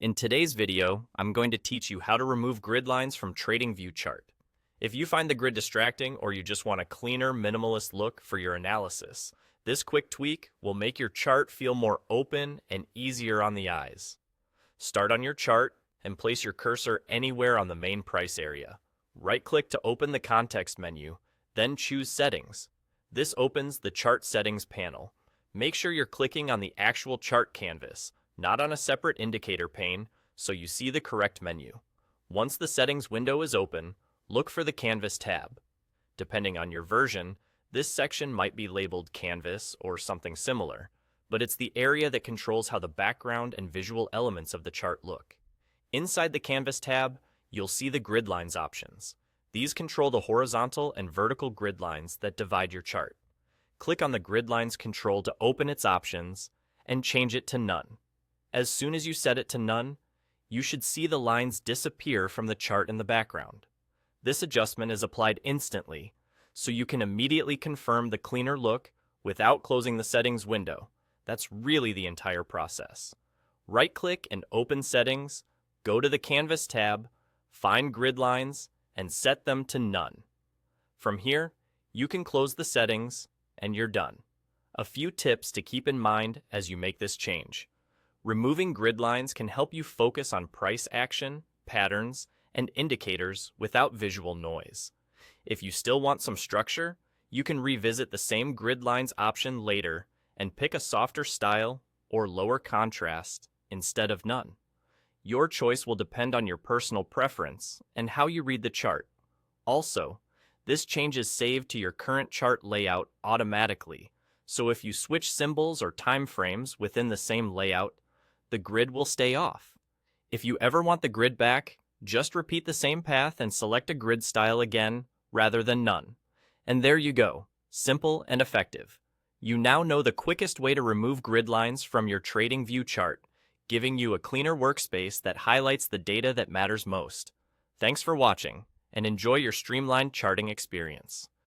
In today's video, I'm going to teach you how to remove grid lines from TradingView chart. If you find the grid distracting or you just want a cleaner, minimalist look for your analysis, this quick tweak will make your chart feel more open and easier on the eyes. Start on your chart and place your cursor anywhere on the main price area. Right-click to open the context menu, then choose Settings. This opens the Chart Settings panel. Make sure you're clicking on the actual chart canvas, not on a separate indicator pane, so you see the correct menu. Once the settings window is open, look for the Canvas tab. Depending on your version, this section might be labeled Canvas or something similar, but it's the area that controls how the background and visual elements of the chart look. Inside the Canvas tab, you'll see the grid lines options. These control the horizontal and vertical grid lines that divide your chart. Click on the grid lines control to open its options and change it to none. As soon as you set it to none, you should see the lines disappear from the chart in the background. This adjustment is applied instantly, so you can immediately confirm the cleaner look without closing the settings window. That's really the entire process. Right-click and open Settings, go to the Canvas tab, find grid lines, and set them to none. From here, you can close the settings, and you're done. A few tips to keep in mind as you make this change. Removing grid lines can help you focus on price action, patterns, and indicators without visual noise. If you still want some structure, you can revisit the same grid lines option later and pick a softer style or lower contrast instead of none. Your choice will depend on your personal preference and how you read the chart. Also, this change is saved to your current chart layout automatically, so if you switch symbols or time frames within the same layout, the grid will stay off. If you ever want the grid back, just repeat the same path and select a grid style again rather than none. And there you go, simple and effective. You now know the quickest way to remove grid lines from your TradingView chart, giving you a cleaner workspace that highlights the data that matters most. Thanks for watching, and enjoy your streamlined charting experience.